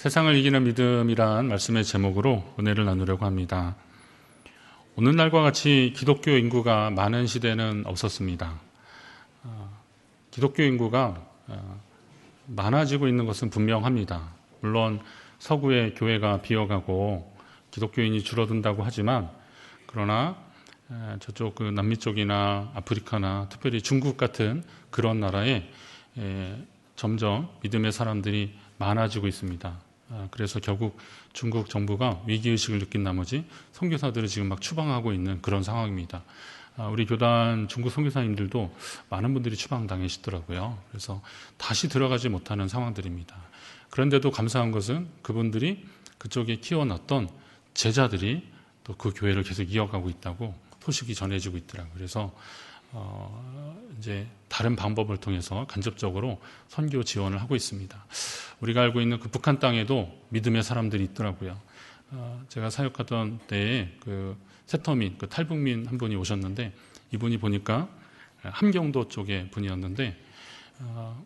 세상을 이기는 믿음이란 말씀의 제목으로 은혜를 나누려고 합니다. 오늘날과 같이 기독교 인구가 많은 시대는 없었습니다. 기독교 인구가 많아지고 있는 것은 분명합니다. 물론 서구의 교회가 비어가고 기독교인이 줄어든다고 하지만, 그러나 저쪽 남미 쪽이나 아프리카나 특별히 중국 같은 그런 나라에 점점 믿음의 사람들이 많아지고 있습니다. 그래서 결국 중국 정부가 위기의식을 느낀 나머지 선교사들을 지금 막 추방하고 있는 그런 상황입니다. 우리 교단 중국 선교사님들도 많은 분들이 추방당하시더라고요. 그래서 다시 들어가지 못하는 상황들입니다. 그런데도 감사한 것은 그분들이 그쪽에 키워놨던 제자들이 또 그 교회를 계속 이어가고 있다고 소식이 전해지고 있더라고요. 그래서 이제 다른 방법을 통해서 간접적으로 선교 지원을 하고 있습니다. 우리가 알고 있는 그 북한 땅에도 믿음의 사람들이 있더라고요. 제가 사역하던 때에 그 세터민, 그 탈북민 한 분이 오셨는데, 이분이 보니까 함경도 쪽의 분이었는데,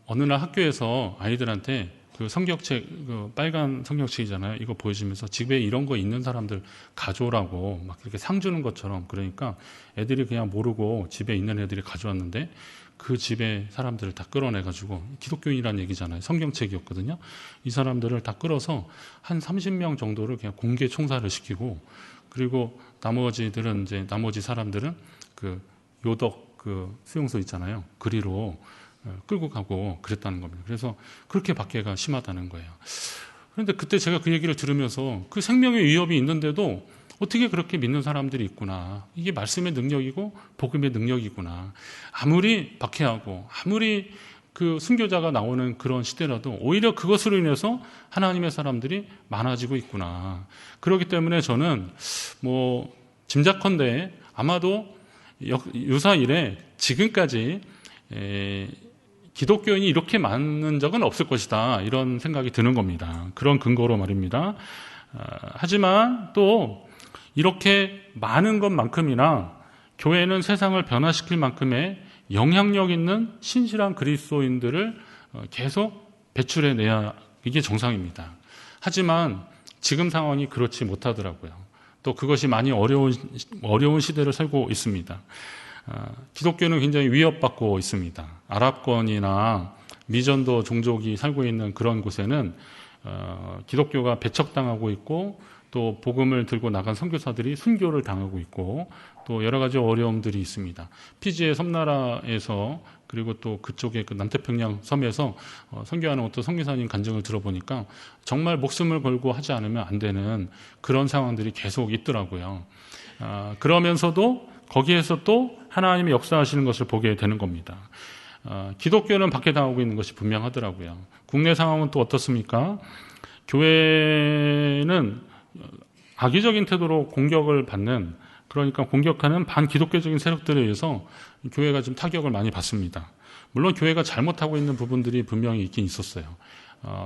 어느 날 학교에서 아이들한테 그 성경책, 그 빨간 성경책이잖아요. 이거 보여주면서 집에 이런 거 있는 사람들 가져오라고 막 이렇게 상 주는 것처럼, 그러니까 애들이 그냥 모르고 집에 있는 애들이 가져왔는데 그 집에 사람들을 다 끌어내가지고, 기독교인이라는 얘기잖아요. 성경책이었거든요. 이 사람들을 다 끌어서 한 30명 정도를 그냥 공개 총살을 시키고, 그리고 나머지 사람들은 그 요덕 그 수용소 있잖아요. 그리로 끌고 가고 그랬다는 겁니다. 그래서 그렇게 박해가 심하다는 거예요. 그런데 그때 제가 그 얘기를 들으면서 그 생명의 위협이 있는데도 어떻게 그렇게 믿는 사람들이 있구나. 이게 말씀의 능력이고 복음의 능력이구나. 아무리 박해하고 아무리 그 순교자가 나오는 그런 시대라도 오히려 그것으로 인해서 하나님의 사람들이 많아지고 있구나. 그렇기 때문에 저는 짐작컨대 아마도 유사일에 지금까지 기독교인이 이렇게 많은 적은 없을 것이다, 이런 생각이 드는 겁니다. 그런 근거로 말입니다. 하지만 또 이렇게 많은 것만큼이나 교회는 세상을 변화시킬 만큼의 영향력 있는 신실한 그리스도인들을 계속 배출해내야 이게 정상입니다. 하지만 지금 상황이 그렇지 못하더라고요. 또 그것이 많이 어려운 시대를 살고 있습니다. 기독교는 굉장히 위협받고 있습니다. 아랍권이나 미전도 종족이 살고 있는 그런 곳에는 기독교가 배척당하고 있고, 또 복음을 들고 나간 선교사들이 순교를 당하고 있고, 또 여러 가지 어려움들이 있습니다. 피지의 섬나라에서, 그리고 또 그쪽의 그 남태평양 섬에서 선교하는 어떤 선교사님 간증을 들어보니까 정말 목숨을 걸고 하지 않으면 안 되는 그런 상황들이 계속 있더라고요. 그러면서도 거기에서 또 하나님이 역사하시는 것을 보게 되는 겁니다. 기독교는 박해당하고 있는 것이 분명하더라고요. 국내 상황은 또 어떻습니까? 교회는 악의적인 태도로 공격을 받는, 그러니까 공격하는 반기독교적인 세력들에 의해서 교회가 좀 타격을 많이 받습니다. 물론 교회가 잘못하고 있는 부분들이 분명히 있긴 있었어요.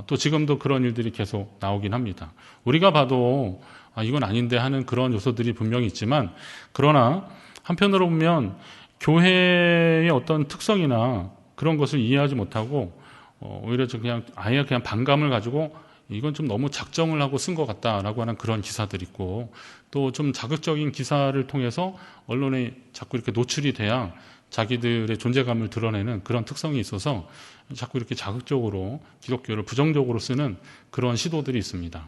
또 지금도 그런 일들이 계속 나오긴 합니다. 우리가 봐도 이건 아닌데 하는 그런 요소들이 분명히 있지만, 그러나 한편으로 보면 교회의 어떤 특성이나 그런 것을 이해하지 못하고 오히려 아예 그냥 반감을 가지고 이건 좀 너무 작정을 하고 쓴 것 같다라고 하는 그런 기사들이 있고, 또 좀 자극적인 기사를 통해서 언론에 자꾸 이렇게 노출이 돼야 자기들의 존재감을 드러내는 그런 특성이 있어서 자꾸 이렇게 자극적으로 기독교를 부정적으로 쓰는 그런 시도들이 있습니다.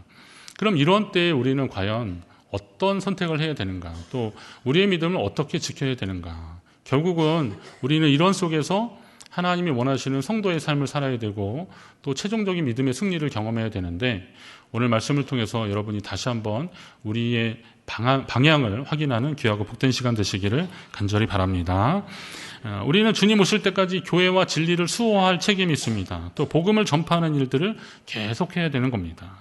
그럼 이런 때에 우리는 과연 어떤 선택을 해야 되는가, 또 우리의 믿음을 어떻게 지켜야 되는가. 결국은 우리는 이런 속에서 하나님이 원하시는 성도의 삶을 살아야 되고, 또 최종적인 믿음의 승리를 경험해야 되는데, 오늘 말씀을 통해서 여러분이 다시 한번 우리의 방향을 확인하는 귀하고 복된 시간 되시기를 간절히 바랍니다. 우리는 주님 오실 때까지 교회와 진리를 수호할 책임이 있습니다. 또 복음을 전파하는 일들을 계속해야 되는 겁니다.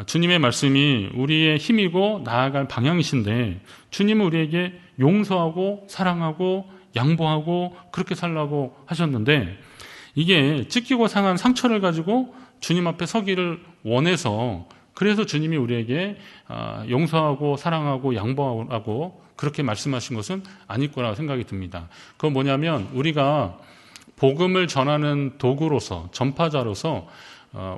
주님의 말씀이 우리의 힘이고 나아갈 방향이신데, 주님은 우리에게 용서하고 사랑하고 양보하고 그렇게 살라고 하셨는데, 이게 찢기고 상한 상처를 가지고 주님 앞에 서기를 원해서, 그래서 주님이 우리에게 용서하고 사랑하고 양보하고 그렇게 말씀하신 것은 아닐 거라 생각이 듭니다. 그건 뭐냐면, 우리가 복음을 전하는 도구로서, 전파자로서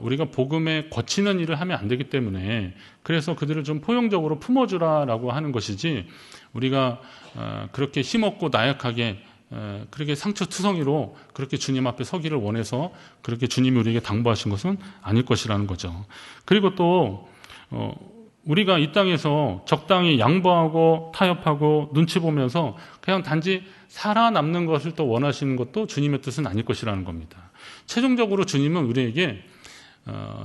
우리가 복음에 거치는 일을 하면 안 되기 때문에 그래서 그들을 좀 포용적으로 품어주라라고 하는 것이지 우리가 그렇게 힘없고 나약하게 그렇게 상처투성이로 그렇게 주님 앞에 서기를 원해서 그렇게 주님이 우리에게 당부하신 것은 아닐 것이라는 거죠. 그리고 또 우리가 이 땅에서 적당히 양보하고 타협하고 눈치 보면서 그냥 단지 살아남는 것을 또 원하시는 것도 주님의 뜻은 아닐 것이라는 겁니다. 최종적으로 주님은 우리에게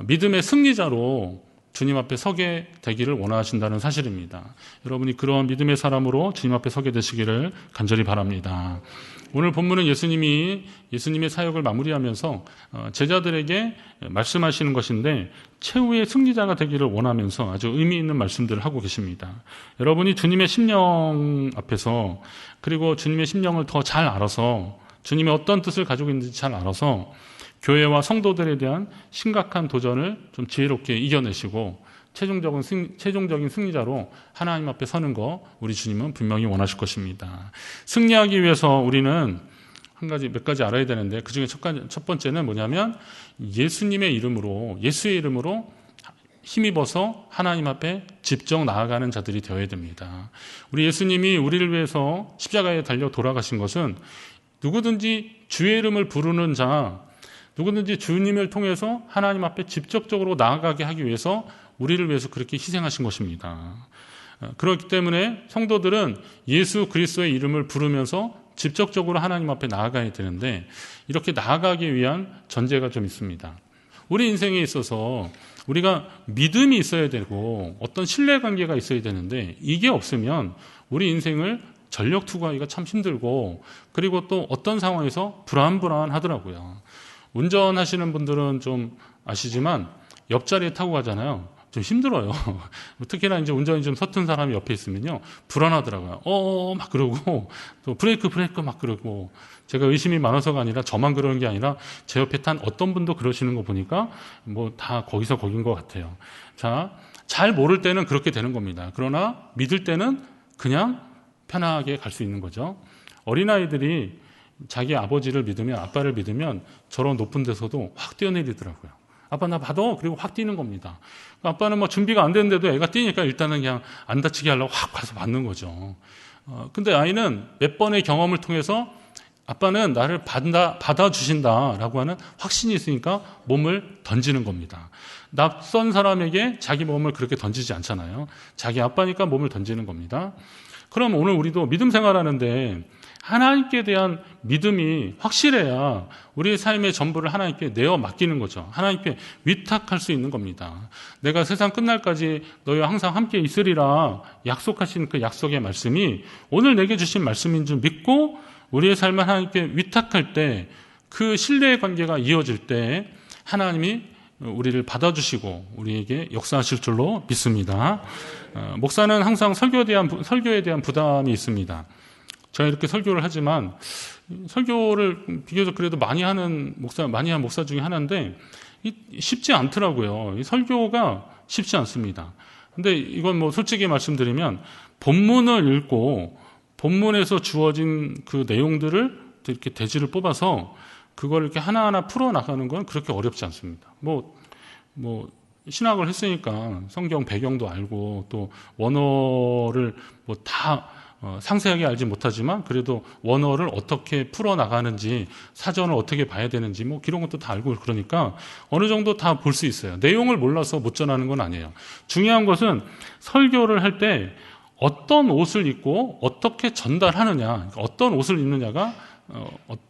믿음의 승리자로 주님 앞에 서게 되기를 원하신다는 사실입니다. 여러분이 그런 믿음의 사람으로 주님 앞에 서게 되시기를 간절히 바랍니다. 오늘 본문은 예수님의 사역을 마무리하면서 제자들에게 말씀하시는 것인데 최후의 승리자가 되기를 원하면서 아주 의미 있는 말씀들을 하고 계십니다. 여러분이 주님의 심령 앞에서 그리고 주님의 심령을 더 잘 알아서 주님의 어떤 뜻을 가지고 있는지 잘 알아서 교회와 성도들에 대한 심각한 도전을 좀 지혜롭게 이겨내시고 최종적인 승리자로 하나님 앞에 서는 거 우리 주님은 분명히 원하실 것입니다. 승리하기 위해서 우리는 몇 가지 알아야 되는데 그중에 첫 번째는 뭐냐면 예수의 이름으로 힘입어서 하나님 앞에 직접 나아가는 자들이 되어야 됩니다. 우리 예수님이 우리를 위해서 십자가에 달려 돌아가신 것은 누구든지 주의 이름을 부르는 자, 누구든지 주님을 통해서 하나님 앞에 직접적으로 나아가게 하기 위해서 우리를 위해서 그렇게 희생하신 것입니다. 그렇기 때문에 성도들은 예수 그리스도의 이름을 부르면서 직접적으로 하나님 앞에 나아가야 되는데 이렇게 나아가기 위한 전제가 좀 있습니다. 우리 인생에 있어서 우리가 믿음이 있어야 되고 어떤 신뢰관계가 있어야 되는데 이게 없으면 우리 인생을 전력 투구하기가 참 힘들고 그리고 또 어떤 상황에서 불안하더라고요. 운전하시는 분들은 좀 아시지만 옆자리에 타고 가잖아요. 좀 힘들어요. 특히나 이제 운전이 좀 서툰 사람이 옆에 있으면요. 불안하더라고요. 막 그러고 또 브레이크 막 그러고 제가 의심이 많아서가 아니라 저만 그러는 게 아니라 제 옆에 탄 어떤 분도 그러시는 거 보니까 뭐 다 거기서 거긴 것 같아요. 자, 잘 모를 때는 그렇게 되는 겁니다. 그러나 믿을 때는 그냥 편하게 갈 수 있는 거죠. 어린아이들이 자기 아버지를 믿으면 아빠를 믿으면 저런 높은 데서도 확 뛰어내리더라고요. 아빠 나 받아. 그리고 확 뛰는 겁니다. 아빠는 뭐 준비가 안 되는데도 애가 뛰니까 일단은 그냥 안 다치게 하려고 확 가서 받는 거죠. 근데 아이는 몇 번의 경험을 통해서 아빠는 나를 받아주신다라고 하는 확신이 있으니까 몸을 던지는 겁니다. 낯선 사람에게 자기 몸을 그렇게 던지지 않잖아요. 자기 아빠니까 몸을 던지는 겁니다. 그럼 오늘 우리도 믿음 생활하는데 하나님께 대한 믿음이 확실해야 우리의 삶의 전부를 하나님께 내어 맡기는 거죠. 하나님께 위탁할 수 있는 겁니다. 내가 세상 끝날까지 너희와 항상 함께 있으리라 약속하신 그 약속의 말씀이 오늘 내게 주신 말씀인 줄 믿고 우리의 삶을 하나님께 위탁할 때 그 신뢰의 관계가 이어질 때 하나님이 우리를 받아주시고 우리에게 역사하실 줄로 믿습니다. 목사는 항상 설교에 대한 부담이 있습니다. 제가 이렇게 설교를 하지만 설교를 비교적 그래도 많이 한 목사 중에 하나인데 쉽지 않더라고요. 이 설교가 쉽지 않습니다. 근데 이건 뭐 솔직히 말씀드리면 본문을 읽고 본문에서 주어진 그 내용들을 이렇게 대지를 뽑아서 그걸 이렇게 하나하나 풀어나가는 건 그렇게 어렵지 않습니다. 뭐 신학을 했으니까 성경 배경도 알고 또 원어를 뭐 다 상세하게 알지 못하지만 그래도 원어를 어떻게 풀어나가는지 사전을 어떻게 봐야 되는지 뭐 이런 것도 다 알고 그러니까 어느 정도 다 볼 수 있어요. 내용을 몰라서 못 전하는 건 아니에요. 중요한 것은 설교를 할 때 어떤 옷을 입고 어떻게 전달하느냐, 어떤 옷을 입느냐가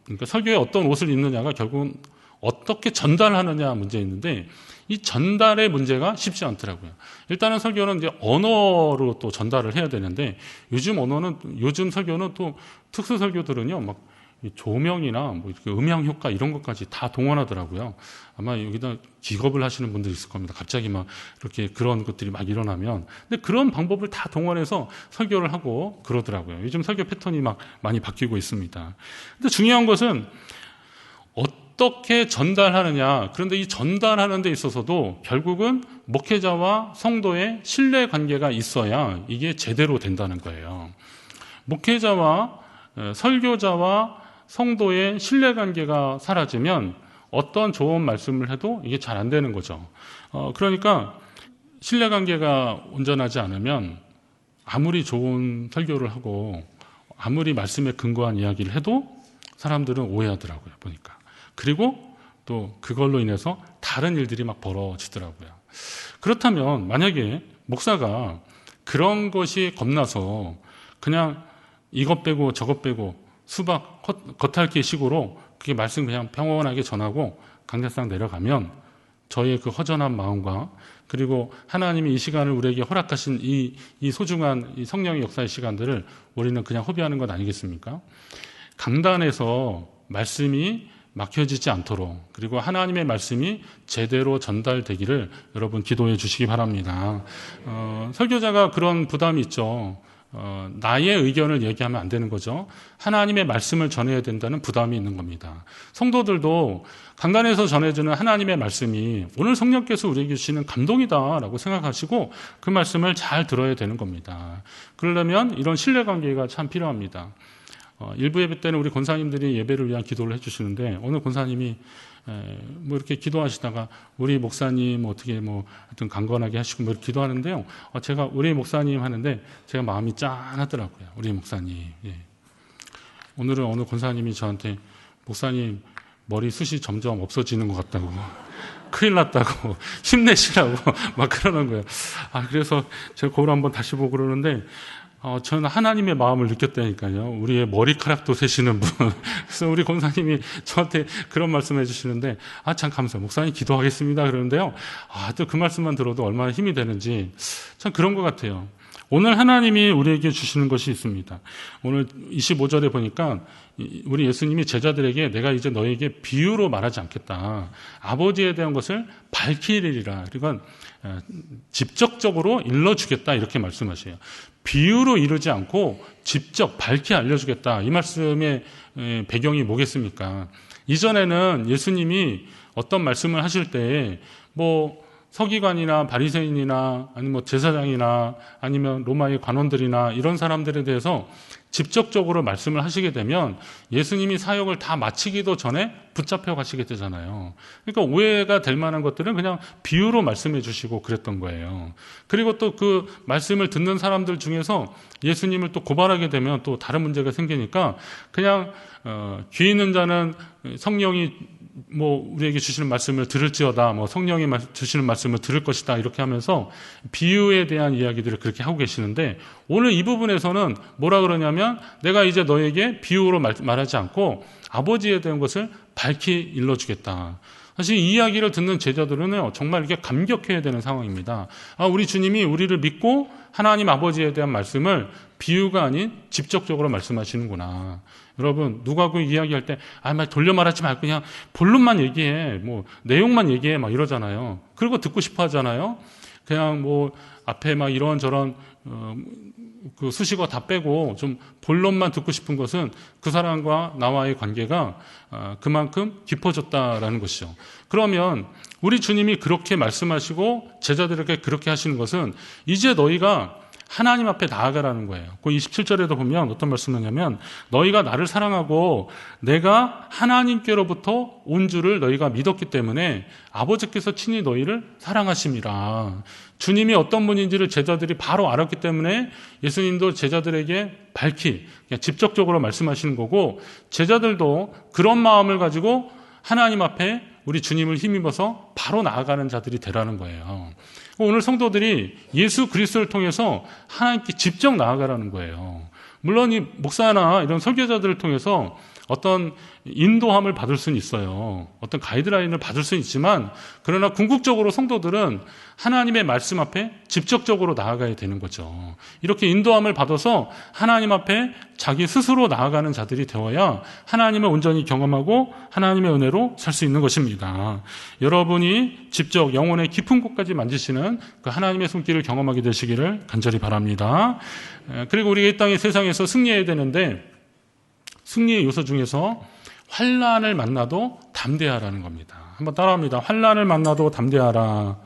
그러니까 설교에 어떤 옷을 입느냐가 결국은 어떻게 전달하느냐 문제 있는데 이 전달의 문제가 쉽지 않더라고요. 일단은 설교는 이제 언어로 또 전달을 해야 되는데 요즘 설교는 또 특수 설교들은요 막 조명이나 뭐 이렇게 음향 효과 이런 것까지 다 동원하더라고요. 아마 여기다 기겁을 하시는 분들이 있을 겁니다. 갑자기 막 이렇게 그런 것들이 막 일어나면. 근데 그런 방법을 다 동원해서 설교를 하고 그러더라고요. 요즘 설교 패턴이 막 많이 바뀌고 있습니다. 근데 중요한 것은 어떻게 전달하느냐. 그런데 이 전달하는 데 있어서도 결국은 목회자와 성도의 신뢰 관계가 있어야 이게 제대로 된다는 거예요. 목회자와 설교자와 성도의 신뢰 관계가 사라지면 어떤 좋은 말씀을 해도 이게 잘 안 되는 거죠. 그러니까 신뢰관계가 온전하지 않으면 아무리 좋은 설교를 하고 아무리 말씀에 근거한 이야기를 해도 사람들은 오해하더라고요, 보니까. 그리고 또 그걸로 인해서 다른 일들이 막 벌어지더라고요. 그렇다면 만약에 목사가 그런 것이 겁나서 그냥 이것 빼고 저것 빼고 수박 겉핥기 식으로 그게 말씀 그냥 평온하게 전하고 강대상 내려가면 저의 그 허전한 마음과 그리고 하나님이 이 시간을 우리에게 허락하신 이 소중한 이 성령의 역사의 시간들을 우리는 그냥 허비하는 것 아니겠습니까? 강단에서 말씀이 막혀지지 않도록 그리고 하나님의 말씀이 제대로 전달되기를 여러분 기도해 주시기 바랍니다. 설교자가 그런 부담이 있죠. 나의 의견을 얘기하면 안 되는 거죠. 하나님의 말씀을 전해야 된다는 부담이 있는 겁니다. 성도들도 강단에서 전해주는 하나님의 말씀이 오늘 성령께서 우리에게 주시는 감동이다라고 생각하시고 그 말씀을 잘 들어야 되는 겁니다. 그러려면 이런 신뢰관계가 참 필요합니다. 일부 예배 때는 우리 권사님들이 예배를 위한 기도를 해주시는데 오늘 권사님이 뭐 이렇게 기도하시다가 우리 목사님 어떻게 뭐 하여튼 강건하게 하시고 뭐 이렇게 기도하는데요. 제가 우리 목사님 하는데 제가 마음이 짠하더라고요. 우리 목사님. 예. 오늘은 어느 권사님이 저한테 목사님 머리 숱이 점점 없어지는 것 같다고 큰일 났다고 힘내시라고 막 그러는 거예요. 그래서 제가 그걸 한번 다시 보고 그러는데 저는 하나님의 마음을 느꼈다니까요. 우리의 머리카락도 세시는 분. 그래서 우리 권사님이 저한테 그런 말씀을 해주시는데, 참 감사해요. 목사님 기도하겠습니다. 그러는데요. 또 그 말씀만 들어도 얼마나 힘이 되는지 참 그런 것 같아요. 오늘 하나님이 우리에게 주시는 것이 있습니다. 오늘 25절에 보니까 우리 예수님이 제자들에게 내가 이제 너에게 비유로 말하지 않겠다. 아버지에 대한 것을 밝히리라. 그러니까 직접적으로 일러주겠다 이렇게 말씀하셔요. 비유로 이루지 않고 직접 밝히 알려주겠다. 이 말씀의 배경이 뭐겠습니까? 이전에는 예수님이 어떤 말씀을 하실 때 서기관이나 바리새인이나 아니면 제사장이나 아니면 로마의 관원들이나 이런 사람들에 대해서 직접적으로 말씀을 하시게 되면 예수님이 사역을 다 마치기도 전에 붙잡혀 가시게 되잖아요. 그러니까 오해가 될 만한 것들은 그냥 비유로 말씀해 주시고 그랬던 거예요. 그리고 또 그 말씀을 듣는 사람들 중에서 예수님을 또 고발하게 되면 또 다른 문제가 생기니까 그냥 귀 있는 자는 성령이 우리에게 주시는 말씀을 들을지어다, 성령이 주시는 말씀을 들을 것이다, 이렇게 하면서 비유에 대한 이야기들을 그렇게 하고 계시는데, 오늘 이 부분에서는 뭐라 그러냐면, 내가 이제 너에게 비유로 말하지 않고 아버지에 대한 것을 밝히 일러주겠다. 사실 이 이야기를 듣는 제자들은 정말 이렇게 감격해야 되는 상황입니다. 우리 주님이 우리를 믿고 하나님 아버지에 대한 말씀을 비유가 아닌 직접적으로 말씀하시는구나. 여러분, 누가 그 이야기할 때, 막 돌려 말하지 말고 그냥 본론만 얘기해. 내용만 얘기해. 막 이러잖아요. 그리고 듣고 싶어 하잖아요. 그냥 앞에 막 이런저런, 그 수식어 다 빼고 좀 본론만 듣고 싶은 것은 그 사람과 나와의 관계가 그만큼 깊어졌다라는 것이죠. 그러면 우리 주님이 그렇게 말씀하시고 제자들에게 그렇게 하시는 것은 이제 너희가 하나님 앞에 나아가라는 거예요. 그 27절에도 보면 어떤 말씀을 하냐면 너희가 나를 사랑하고 내가 하나님께로부터 온 줄을 너희가 믿었기 때문에 아버지께서 친히 너희를 사랑하심이라. 주님이 어떤 분인지를 제자들이 바로 알았기 때문에 예수님도 제자들에게 밝히 그냥 직접적으로 말씀하시는 거고, 제자들도 그런 마음을 가지고 하나님 앞에 우리 주님을 힘입어서 바로 나아가는 자들이 되라는 거예요. 오늘 성도들이 예수 그리스도를 통해서 하나님께 직접 나아가라는 거예요. 물론 이 목사나 이런 설교자들을 통해서 어떤 인도함을 받을 수는 있어요. 어떤 가이드라인을 받을 수는 있지만, 그러나 궁극적으로 성도들은 하나님의 말씀 앞에 직접적으로 나아가야 되는 거죠. 이렇게 인도함을 받아서 하나님 앞에 자기 스스로 나아가는 자들이 되어야 하나님을 온전히 경험하고 하나님의 은혜로 살 수 있는 것입니다. 여러분이 직접 영혼의 깊은 곳까지 만지시는 그 하나님의 손길을 경험하게 되시기를 간절히 바랍니다. 그리고 우리가 이 땅의 세상에서 승리해야 되는데, 승리의 요소 중에서 환난을 만나도 담대하라는 겁니다. 한번 따라합니다. 환난을 만나도 담대하라.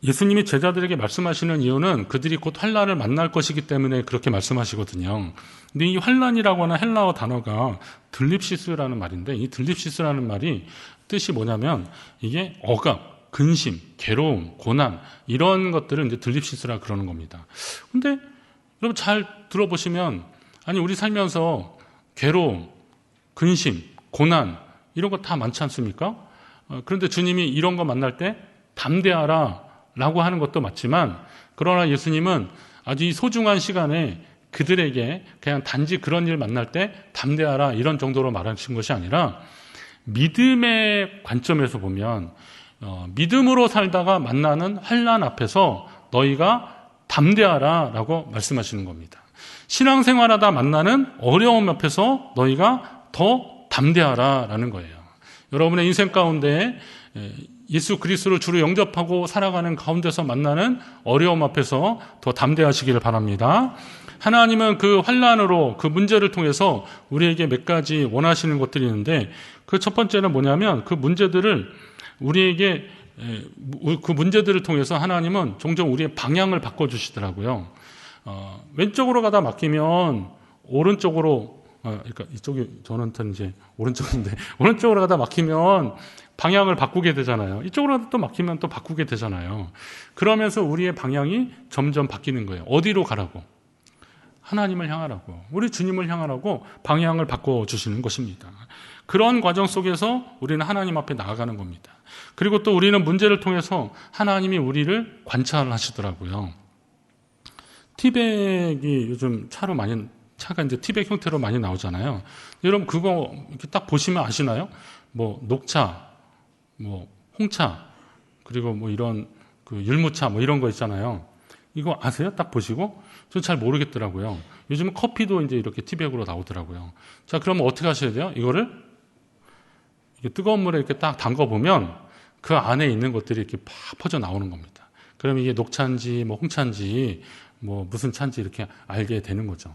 예수님이 제자들에게 말씀하시는 이유는 그들이 곧 환난을 만날 것이기 때문에 그렇게 말씀하시거든요. 근데 이 환난이라고 하는 헬라어 단어가 들립시스라는 말인데, 이 들립시스라는 말이 뜻이 뭐냐면 이게 억압, 근심, 괴로움, 고난 이런 것들을 이제 들립시스라 그러는 겁니다. 근데 여러분 잘 들어보시면, 아니 우리 살면서 괴로움, 근심, 고난 이런 거 다 많지 않습니까? 그런데 주님이 이런 거 만날 때 담대하라 라고 하는 것도 맞지만, 그러나 예수님은 아주 이 소중한 시간에 그들에게 그냥 단지 그런 일 만날 때 담대하라 이런 정도로 말하신 것이 아니라, 믿음의 관점에서 보면 믿음으로 살다가 만나는 환난 앞에서 너희가 담대하라 라고 말씀하시는 겁니다. 신앙생활하다 만나는 어려움 앞에서 너희가 더 담대하라 라는 거예요. 여러분의 인생 가운데 예수 그리스도를 주로 영접하고 살아가는 가운데서 만나는 어려움 앞에서 더 담대하시기를 바랍니다. 하나님은 그 환난으로, 그 문제를 통해서 우리에게 몇 가지 원하시는 것들이 있는데, 그 첫 번째는 뭐냐면 그 문제들을 우리에게, 그 문제들을 통해서 하나님은 종종 우리의 방향을 바꿔주시더라고요. 왼쪽으로 가다 막히면 오른쪽으로, 그러니까 이쪽이 저한테는 이제 오른쪽인데, 오른쪽으로 가다 막히면 방향을 바꾸게 되잖아요. 이쪽으로 가다 또 막히면 또 바꾸게 되잖아요. 그러면서 우리의 방향이 점점 바뀌는 거예요. 어디로 가라고? 하나님을 향하라고, 우리 주님을 향하라고 방향을 바꿔주시는 것입니다. 그런 과정 속에서 우리는 하나님 앞에 나아가는 겁니다. 그리고 또 우리는 문제를 통해서 하나님이 우리를 관찰하시더라고요. 티백이 요즘 차가 이제 티백 형태로 많이 나오잖아요. 여러분 그거 이렇게 딱 보시면 아시나요? 뭐 녹차, 뭐 홍차, 그리고 뭐 이런 그 율무차 뭐 이런 거 있잖아요. 이거 아세요? 딱 보시고? 전 잘 모르겠더라고요. 요즘은 커피도 이제 이렇게 티백으로 나오더라고요. 자, 그러면 어떻게 하셔야 돼요? 이거를 뜨거운 물에 이렇게 딱 담궈보면 그 안에 있는 것들이 이렇게 팍 퍼져 나오는 겁니다. 그러면 이게 녹차인지 뭐 홍차인지 뭐 무슨 차인지 이렇게 알게 되는 거죠.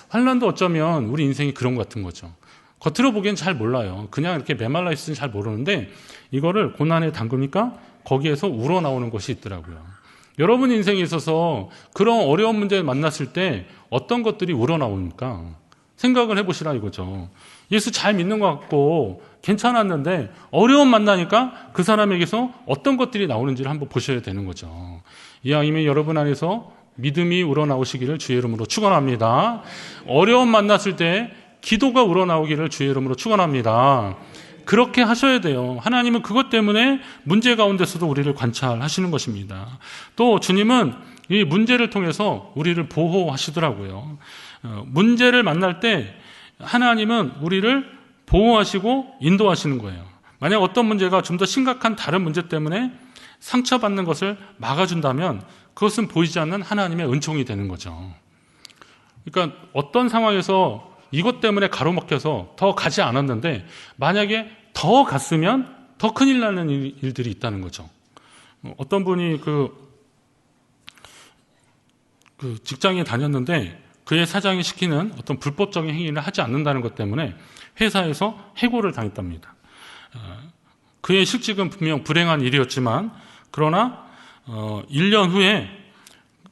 환난도 어쩌면 우리 인생이 그런 것 같은 거죠. 겉으로 보기엔 잘 몰라요. 그냥 이렇게 메말라 있으면 잘 모르는데, 이거를 고난에 담그니까 거기에서 우러나오는 것이 있더라고요. 여러분 인생에 있어서 그런 어려운 문제를 만났을 때 어떤 것들이 우러나옵니까? 생각을 해보시라 이거죠. 예수 잘 믿는 것 같고 괜찮았는데 어려움 만나니까 그 사람에게서 어떤 것들이 나오는지를 한번 보셔야 되는 거죠. 이왕이면 여러분 안에서 믿음이 우러나오시기를 주의 이름으로 축원합니다. 어려움 만났을 때 기도가 우러나오기를 주의 이름으로 축원합니다. 그렇게 하셔야 돼요. 하나님은 그것 때문에 문제 가운데서도 우리를 관찰하시는 것입니다. 또 주님은 이 문제를 통해서 우리를 보호하시더라고요. 문제를 만날 때 하나님은 우리를 보호하시고 인도하시는 거예요. 만약 어떤 문제가 좀 더 심각한 다른 문제 때문에 상처받는 것을 막아준다면 그것은 보이지 않는 하나님의 은총이 되는 거죠. 그러니까 어떤 상황에서 이것 때문에 가로막혀서 더 가지 않았는데 만약에 더 갔으면 더 큰일 나는 일들이 있다는 거죠. 어떤 분이 그 직장에 다녔는데 그의 사장이 시키는 어떤 불법적인 행위를 하지 않는다는 것 때문에 회사에서 해고를 당했답니다. 그의 실직은 분명 불행한 일이었지만, 그러나 1년 후에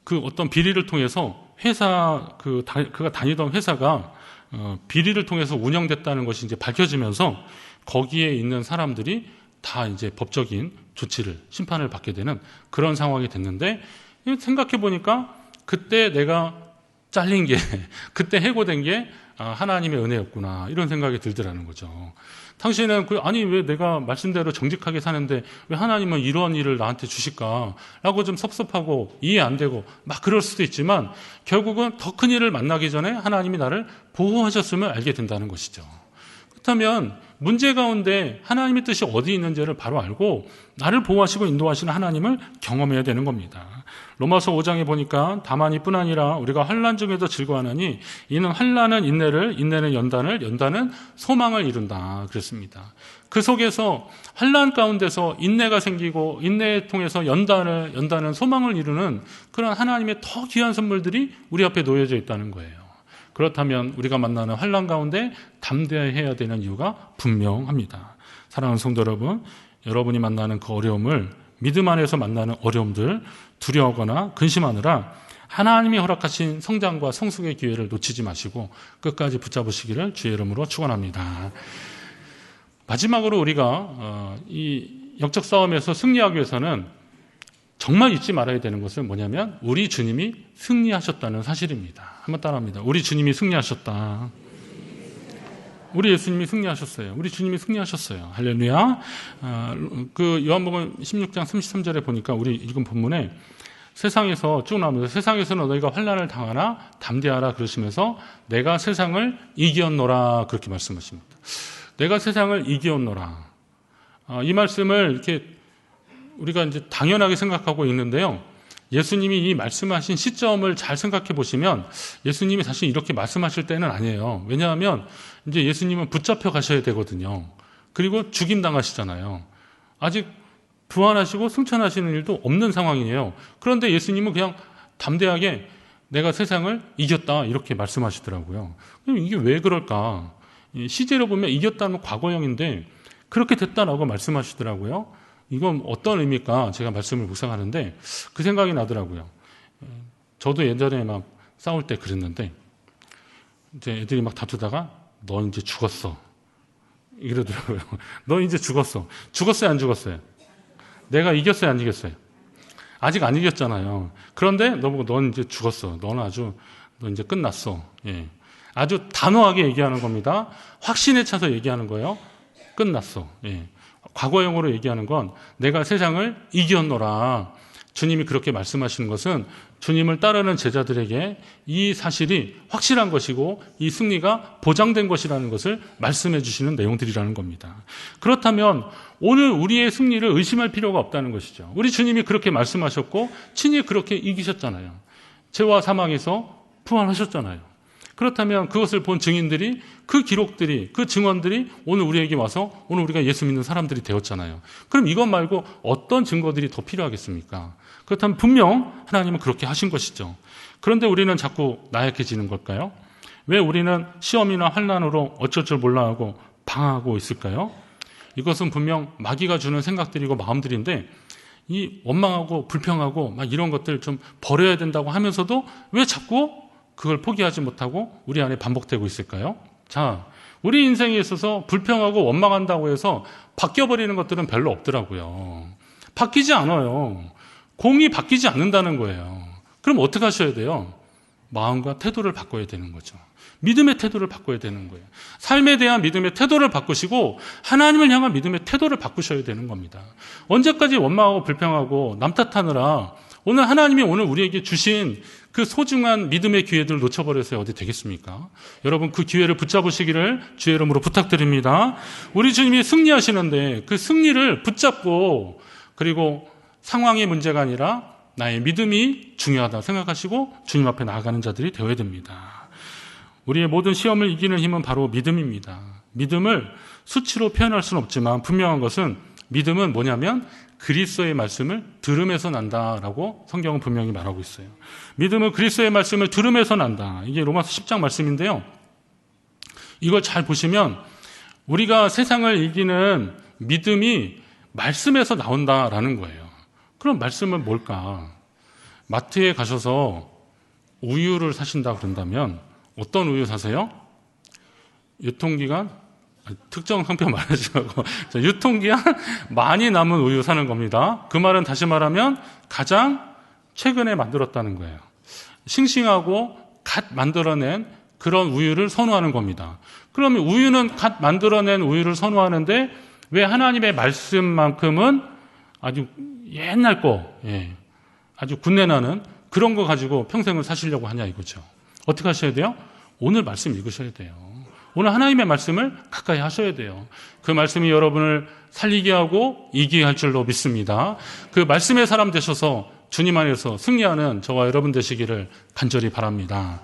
그 어떤 비리를 통해서 그가 다니던 회사가 비리를 통해서 운영됐다는 것이 이제 밝혀지면서 거기에 있는 사람들이 다 이제 법적인 조치를, 심판을 받게 되는 그런 상황이 됐는데, 생각해 보니까 그때 내가 잘린 게, 그때 해고된 게 하나님의 은혜였구나, 이런 생각이 들더라는 거죠. 당신은 아니 왜 내가 말씀대로 정직하게 사는데 왜 하나님은 이런 일을 나한테 주실까 라고 좀 섭섭하고 이해 안 되고 막 그럴 수도 있지만, 결국은 더 큰 일을 만나기 전에 하나님이 나를 보호하셨음을 알게 된다는 것이죠. 그렇다면 문제 가운데 하나님의 뜻이 어디 있는지를 바로 알고 나를 보호하시고 인도하시는 하나님을 경험해야 되는 겁니다. 로마서 5장에 보니까 다만 이뿐 아니라 우리가 환난 중에도 즐거워하나니 이는 환난은 인내를, 인내는 연단을, 연단은 소망을 이룬다 그랬습니다. 그 속에서 환난 가운데서 인내가 생기고 인내를 통해서 연단은 소망을 이루는 그런 하나님의 더 귀한 선물들이 우리 앞에 놓여져 있다는 거예요. 그렇다면 우리가 만나는 환난 가운데 담대해야 되는 이유가 분명합니다. 사랑하는 성도 여러분, 여러분이 만나는 그 어려움을 믿음 안에서 만나는 어려움들, 두려워하거나 근심하느라 하나님이 허락하신 성장과 성숙의 기회를 놓치지 마시고 끝까지 붙잡으시기를 주의 이름으로 축원합니다. 마지막으로 우리가 이 영적 싸움에서 승리하기 위해서는 정말 잊지 말아야 되는 것은 뭐냐면 우리 주님이 승리하셨다는 사실입니다. 한번 따라합니다. 우리 주님이 승리하셨다. 우리 예수님이 승리하셨어요. 우리 주님이 승리하셨어요. 할렐루야. 그 요한복음 16장 33절에 보니까 우리 읽은 본문에 세상에서 쭉 나오면서 세상에서는 너희가 환난을 당하나 담대하라 그러시면서 내가 세상을 이기었노라 그렇게 말씀하십니다. 내가 세상을 이기었노라. 이 말씀을 이렇게 우리가 이제 당연하게 생각하고 있는데요. 예수님이 이 말씀하신 시점을 잘 생각해 보시면 예수님이 사실 이렇게 말씀하실 때는 아니에요. 왜냐하면 이제 예수님은 붙잡혀 가셔야 되거든요. 그리고 죽임 당하시잖아요. 아직 부활하시고 승천하시는 일도 없는 상황이에요. 그런데 예수님은 그냥 담대하게 내가 세상을 이겼다 이렇게 말씀하시더라고요. 이게 왜 그럴까? 시제로 보면 이겼다는 과거형인데 그렇게 됐다라고 말씀하시더라고요. 이건 어떤 의미일까? 제가 말씀을 묵상하는데 그 생각이 나더라고요. 저도 예전에 막 싸울 때 그랬는데 이제 애들이 막 다투다가 너 이제 죽었어 이러더라고요. 너 이제 죽었어. 죽었어요, 안 죽었어요? 내가 이겼어요, 안 이겼어요? 아직 안 이겼잖아요. 그런데 너보고 넌 이제 죽었어. 너 이제 끝났어. 예. 아주 단호하게 얘기하는 겁니다. 확신에 차서 얘기하는 거예요. 끝났어. 예. 과거형으로 얘기하는 건 내가 세상을 이겼노라. 주님이 그렇게 말씀하시는 것은 주님을 따르는 제자들에게 이 사실이 확실한 것이고 이 승리가 보장된 것이라는 것을 말씀해 주시는 내용들이라는 겁니다. 그렇다면 오늘 우리의 승리를 의심할 필요가 없다는 것이죠. 우리 주님이 그렇게 말씀하셨고 친히 그렇게 이기셨잖아요. 죄와 사망에서 부활하셨잖아요. 그렇다면 그것을 본 증인들이 그 기록들이 그 증언들이 오늘 우리에게 와서 오늘 우리가 예수 믿는 사람들이 되었잖아요. 그럼 이것 말고 어떤 증거들이 더 필요하겠습니까? 그렇다면 분명 하나님은 그렇게 하신 것이죠. 그런데 우리는 자꾸 나약해지는 걸까요? 왜 우리는 시험이나 환난으로 어쩔 줄 몰라하고 방황하고 있을까요? 이것은 분명 마귀가 주는 생각들이고 마음들인데 이 원망하고 불평하고 막 이런 것들 좀 버려야 된다고 하면서도 왜 자꾸 그걸 포기하지 못하고 우리 안에 반복되고 있을까요? 자, 우리 인생에 있어서 불평하고 원망한다고 해서 바뀌어버리는 것들은 별로 없더라고요. 바뀌지 않아요. 공이 바뀌지 않는다는 거예요. 그럼 어떻게 하셔야 돼요? 마음과 태도를 바꿔야 되는 거죠. 믿음의 태도를 바꿔야 되는 거예요. 삶에 대한 믿음의 태도를 바꾸시고 하나님을 향한 믿음의 태도를 바꾸셔야 되는 겁니다. 언제까지 원망하고 불평하고 남 탓하느라 오늘 하나님이 오늘 우리에게 주신 그 소중한 믿음의 기회들을 놓쳐버려서 어디 되겠습니까? 여러분 그 기회를 붙잡으시기를 주의 이름으로 부탁드립니다. 우리 주님이 승리하시는데 그 승리를 붙잡고 그리고 상황의 문제가 아니라 나의 믿음이 중요하다 생각하시고 주님 앞에 나아가는 자들이 되어야 됩니다. 우리의 모든 시험을 이기는 힘은 바로 믿음입니다. 믿음을 수치로 표현할 수는 없지만 분명한 것은 믿음은 뭐냐면 그리스도의 말씀을 들음에서 난다라고 성경은 분명히 말하고 있어요. 믿음은 그리스도의 말씀을 들음에서 난다. 이게 로마서 10장 말씀인데요. 이걸 잘 보시면 우리가 세상을 이기는 믿음이 말씀에서 나온다라는 거예요. 그럼 말씀은 뭘까? 마트에 가셔서 우유를 사신다 그런다면 어떤 우유 사세요? 유통기간? 특정 상표 말하지 말고 유통기한 많이 남은 우유 사는 겁니다. 그 말은 다시 말하면 가장 최근에 만들었다는 거예요. 싱싱하고 갓 만들어낸 그런 우유를 선호하는 겁니다. 그러면 우유는 갓 만들어낸 우유를 선호하는데 왜 하나님의 말씀만큼은 아주 옛날 거, 아주 군내나는 그런 거 가지고 평생을 사시려고 하냐 이거죠. 어떻게 하셔야 돼요? 오늘 말씀 읽으셔야 돼요. 오늘 하나님의 말씀을 가까이 하셔야 돼요. 그 말씀이 여러분을 살리게 하고 이기게 할 줄로 믿습니다. 그 말씀의 사람 되셔서 주님 안에서 승리하는 저와 여러분 되시기를 간절히 바랍니다.